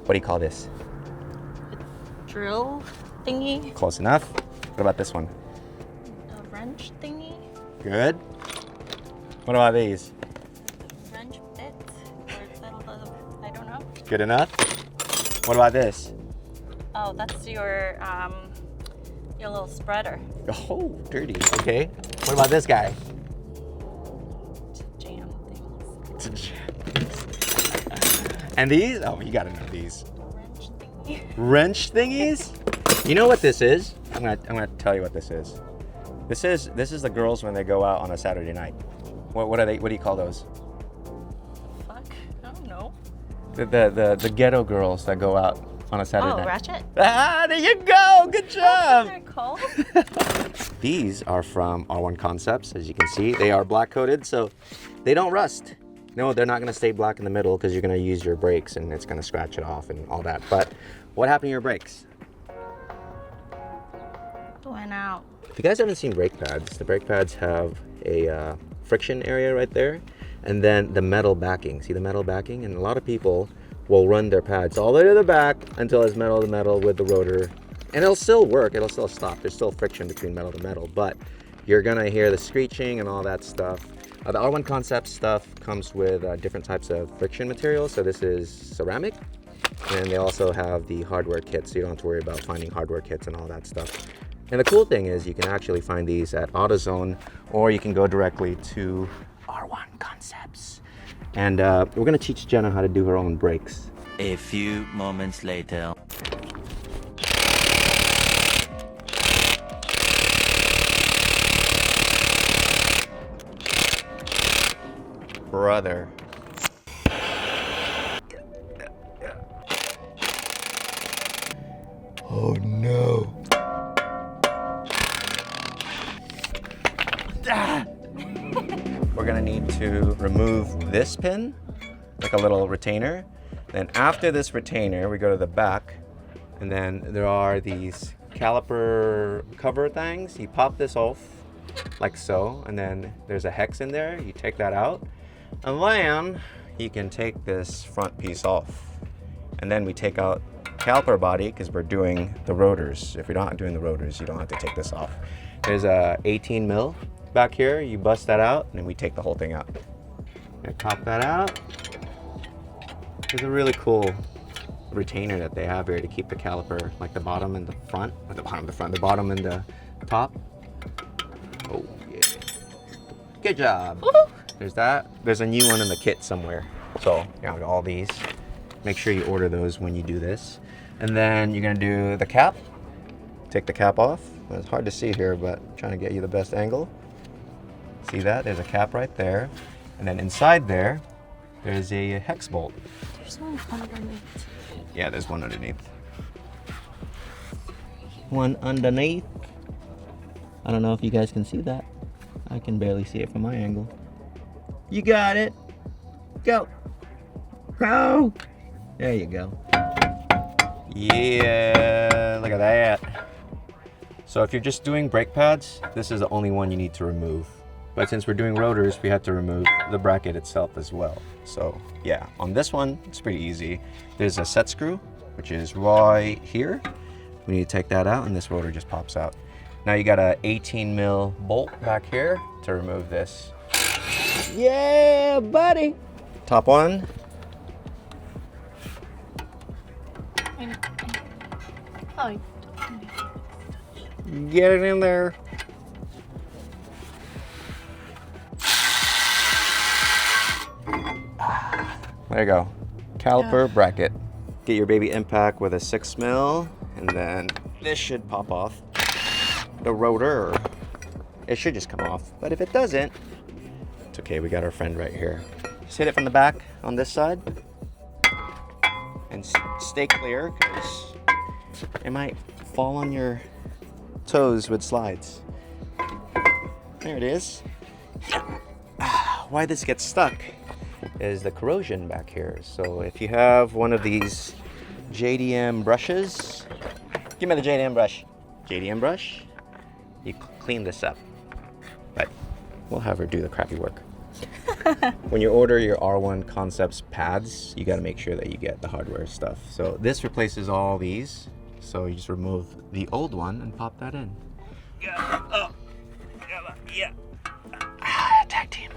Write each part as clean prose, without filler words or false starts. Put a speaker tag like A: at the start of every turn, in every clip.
A: What do you call this?
B: Drill thingy.
A: Close enough. What about this one?
B: A wrench thingy.
A: Good. What about these?
B: Wrench bit. I don't know.
A: Good enough. What about this?
B: Oh, that's your little spreader.
A: Oh, dirty. Okay. What about this guy?
B: To jam things.
A: And these? Oh, you gotta know these.
B: Wrench thingy.
A: Wrench thingies? You know what this is? I'm gonna tell you what this is. This is the girls when they go out on a Saturday night. What are they? What do you call those?
B: Fuck. I don't know.
A: The ghetto girls that go out on a Saturday night.
B: Ratchet.
A: Ah, there you go. Good job.
B: What they're called?
A: These are from R1 Concepts, as you can see. They are black coated, so they don't rust. No, they're not gonna stay black in the middle because you're gonna use your brakes and it's gonna scratch it off and all that. But what happened to your brakes?
B: Went out.
A: If you guys haven't seen brake pads, the brake pads have a friction area right there, and then the metal backing. See the metal backing? And a lot of people will run their pads all the way to the back until it's metal to metal with the rotor. And it'll still work, it'll still stop. There's still friction between metal to metal, but you're gonna hear the screeching and all that stuff. The R1 Concept stuff comes with different types of friction materials. So this is ceramic, and they also have the hardware kits, so you don't have to worry about finding hardware kits and all that stuff. And the cool thing is you can actually find these at AutoZone, or you can go directly to R1 Concepts. And we're gonna teach Jenna how to do her own brakes.
C: A few moments later.
A: Brother. Oh no. We're gonna need to remove this pin, like a little retainer. Then after this retainer, we go to the back, and then there are these caliper cover things. You pop this off, like so, and then there's a hex in there. You take that out, and then you can take this front piece off. And then we take out caliper body because we're doing the rotors. If you're not doing the rotors, you don't have to take this off. There's a 18 mil back here. You bust that out, and then we take the whole thing out. Gonna pop that out. There's a really cool retainer that they have here to keep the caliper, like the bottom and the front, or the bottom and the front, the bottom and the top. Oh yeah, good job. There's that. There's a new one in the kit somewhere. So you know, all these. Make sure you order those when you do this. And then you're gonna do the cap. Take the cap off. It's hard to see here, but I'm trying to get you the best angle. See that? There's a cap right there. And then inside there, there's a hex bolt.
B: There's one underneath.
A: Yeah, there's one underneath. One underneath. I don't know if you guys can see that. I can barely see it from my angle. You got it. Go. Go. There you go. Yeah, look at that. So if you're just doing brake pads, this is the only one you need to remove. But since we're doing rotors, we have to remove the bracket itself as well. So yeah, on this one, it's pretty easy. There's a set screw, which is right here. We need to take that out, and this rotor just pops out. Now you got a 18 mil bolt back here to remove this. Yeah, buddy. Top one.
B: Oh.
A: Get it in there. There you go. Caliper bracket. Get your baby impact with a 6 mil, and then this should pop off. The rotor, it should just come off. But if it doesn't, it's okay. We got our friend right here. Just hit it from the back on this side, and stay clear because it might fall on your toes with slides. There it is. Why this gets stuck is the corrosion back here. So if you have one of these JDM brushes, give me the JDM brush. JDM brush, you clean this up. But we'll have her do the crappy work. When you order your R1 Concepts pads, you got to make sure that you get the hardware stuff. So this replaces all these. So you just remove the old one and pop that in. Yeah. Tag team.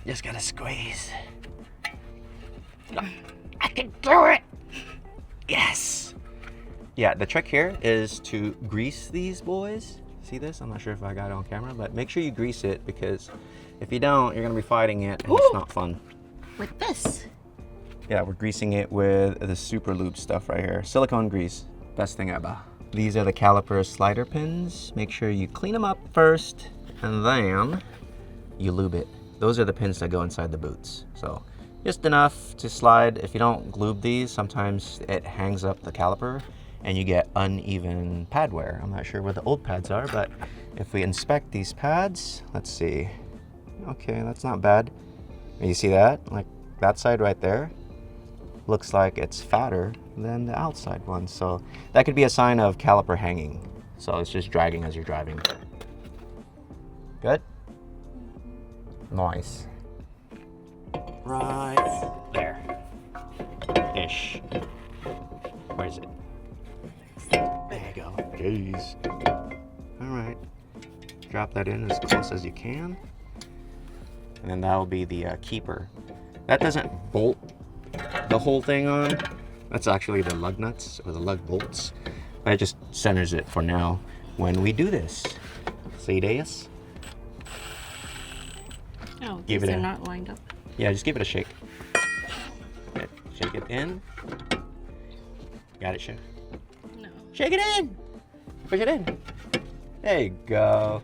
A: Just gotta squeeze. I can do it. Yes. Yeah, the trick here is to grease these boys. See this? I'm not sure if I got it on camera, but make sure you grease it, because if you don't, you're gonna be fighting it and it's not fun.
B: With this.
A: Yeah, we're greasing it with the super lube stuff right here. Silicone grease, best thing ever. These are the caliper slider pins. Make sure you clean them up first and then you lube it. Those are the pins that go inside the boots. So just enough to slide. If you don't lube these, sometimes it hangs up the caliper and you get uneven pad wear. I'm not sure where the old pads are, but if we inspect these pads, let's see. Okay, that's not bad. You see that? Like that side right there looks like it's fatter than the outside one. So that could be a sign of caliper hanging. So it's just dragging as you're driving. Good? Nice. Right there. Ish. Where is it? There you go. Jeez. All right. Drop that in as close as you can. And then that'll be the keeper. That doesn't bolt the whole thing on. That's actually the lug nuts or the lug bolts. But it just centers it for now when we do this. See this?
B: Oh,
A: Give
B: these
A: it
B: are
A: a-
B: not lined up.
A: Yeah, just give it a shake. Okay, shake it in. Got it, shake.
B: No.
A: Shake it in. Push it in. There you go.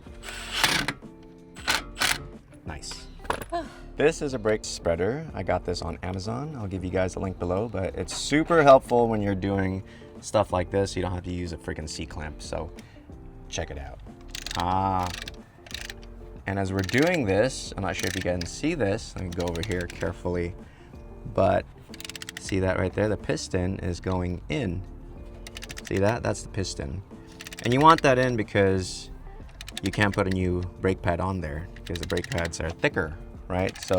A: Nice. This is a brake spreader. I got this on Amazon. I'll give you guys a link below, but it's super helpful when you're doing stuff like this. You don't have to use a freaking C-clamp, so check it out. And as we're doing this, I'm not sure if you can see this. Let me go over here carefully, but see that right there? The piston is going in. See that? That's the piston. And you want that in because you can't put a new brake pad on there because the brake pads are thicker, right? So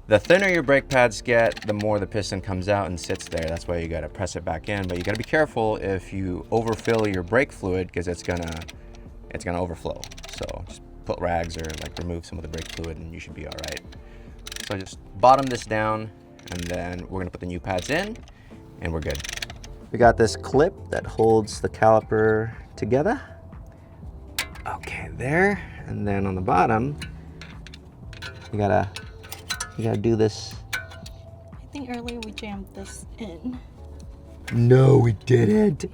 A: the thinner your brake pads get, the more the piston comes out and sits there. That's why you gotta press it back in. But you gotta be careful if you overfill your brake fluid, because it's gonna overflow. So just put rags or like remove some of the brake fluid and you should be all right. So just bottom this down and then we're gonna put the new pads in and we're good. We got this clip that holds the caliper together. Okay, there. And then on the bottom, you gotta do this.
B: I think earlier we jammed this in.
A: No, we didn't.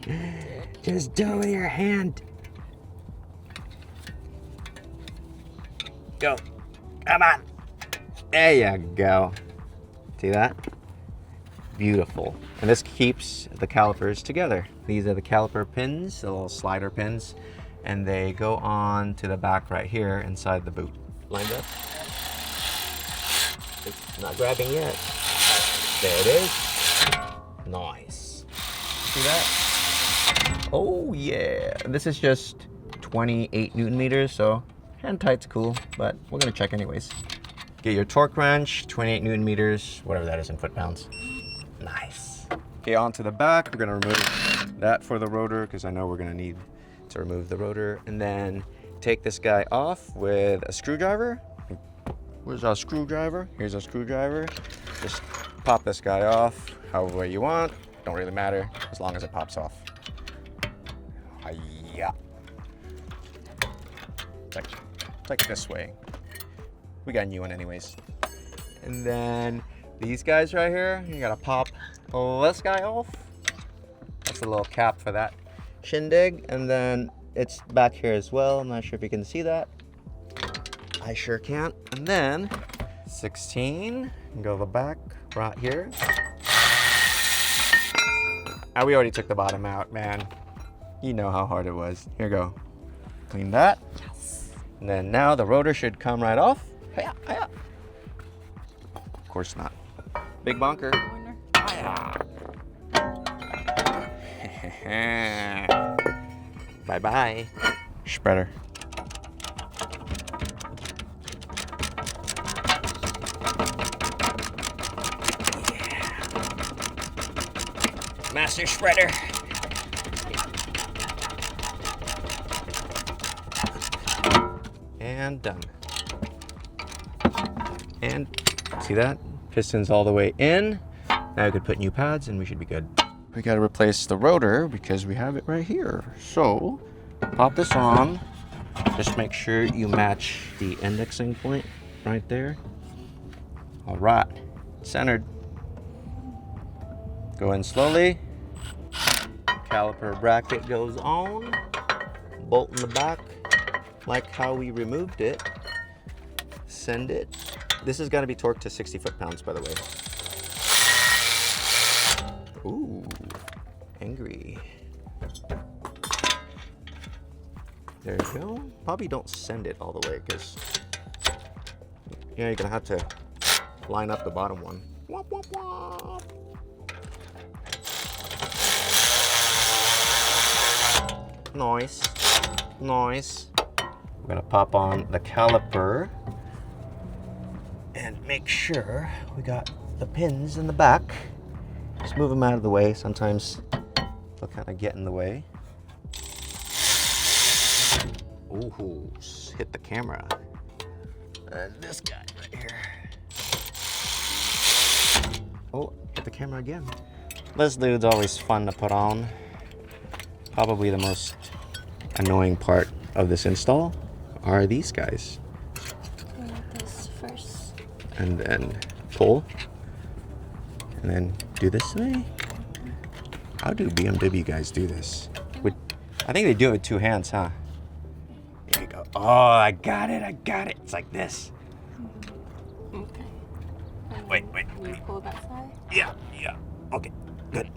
A: Just do it with your hand. Go. Come on. There you go. See that? Beautiful. And this keeps the calipers together. These are the caliper pins, the little slider pins, and they go on to the back right here inside the boot. Lined up. It's not grabbing yet. There it is. Nice. See that? Oh yeah. This is just 28 Newton meters, so hand tight's cool, but we're gonna check anyways. Get your torque wrench, 28 Newton meters, whatever that is in foot-pounds. Nice. Okay, on to the back. We're gonna remove that for the rotor because I know we're gonna need to remove the rotor. And then take this guy off with a screwdriver. Where's our screwdriver? Here's our screwdriver. Just pop this guy off however way you want. Don't really matter as long as it pops off. Yeah. It's like this way. We got a new one anyways. And then these guys right here, you gotta pop this guy off. That's a little cap for that shindig. And then it's back here as well. I'm not sure if you can see that. I sure can't. And then 16, go to the back right here. Ah, we already took the bottom out, man. You know how hard it was. Here you go. Clean that. Yes. And then now the rotor should come right off. Hiya, hiya. Of course not. Big bunker. Bye-bye. Spreader. Master Shredder. And done. And see that? Piston's all the way in. Now we could put new pads and we should be good. We gotta replace the rotor because we have it right here. So, pop this on. Just make sure you match the indexing point right there. All right, centered. Go in slowly. Caliper bracket goes on. Bolt in the back, like how we removed it. Send it. This has got to be torqued to 60 foot-pounds, by the way. Ooh, angry. There you go. Probably don't send it all the way because you're gonna have to line up the bottom one. Womp, womp, womp. Nice, nice. We're gonna pop on the caliper and make sure we got the pins in the back. Just move them out of the way. Sometimes they'll kind of get in the way. Ooh, hit the camera. And this guy right here. Oh, hit the camera again. This dude's always fun to put on. Probably the most annoying part of this install are these guys.
B: This first.
A: And then pull. And then do this way. How do BMW guys do this? I think they do it with two hands, huh? Here you go. Oh, I got it. It's like this.
B: Okay. And
A: Wait.
B: You pull that side?
A: Yeah. Okay, good.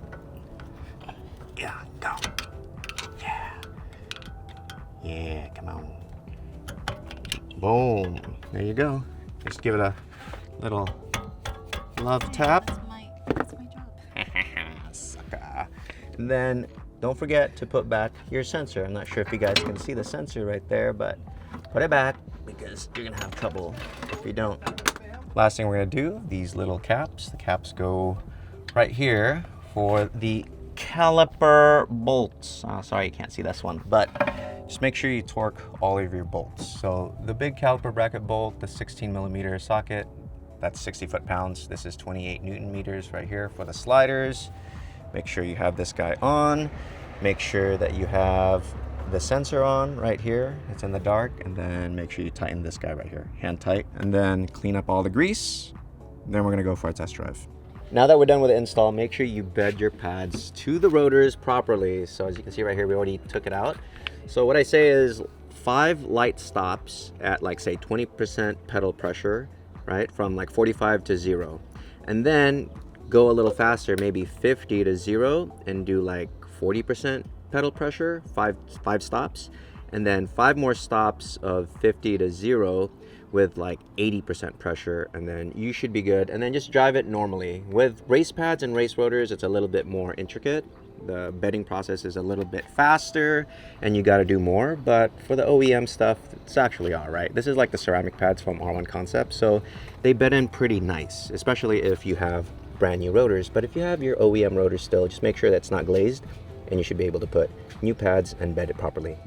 A: Yeah, go. Yeah, come on. Boom. There you go. Just give it a little love tap.
B: That's my job.
A: Sucker. And then don't forget to put back your sensor. I'm not sure if you guys can see the sensor right there, but put it back because you're gonna have trouble if you don't. Last thing we're gonna do, these little caps. The caps go right here for the caliper bolts. Oh, sorry, you can't see this one, but just make sure you torque all of your bolts. So the big caliper bracket bolt, the 16mm socket, that's 60 foot-pounds. This is 28 Newton meters right here for the sliders. Make sure you have this guy on. Make sure that you have the sensor on right here. It's in the dark. And then make sure you tighten this guy right here, hand tight, and then clean up all the grease. Then we're gonna go for a test drive. Now that we're done with the install, make sure you bed your pads to the rotors properly. So as you can see right here, we already took it out. So what I say is 5 light stops at like say 20% pedal pressure, right? From like 45 to 0. And then go a little faster, maybe 50 to 0 and do like 40% pedal pressure, 5 stops. And then 5 more stops of 50 to 0 with like 80% pressure, and then you should be good. And then just drive it normally. With race pads and race rotors, it's a little bit more intricate. The bedding process is a little bit faster and you got to do more, but for the OEM stuff, it's actually all right. This is like the ceramic pads from R1 Concept, so they bed in pretty nice, especially if you have brand new rotors. But if you have your OEM rotors still, just make sure that's not glazed and you should be able to put new pads and bed it properly.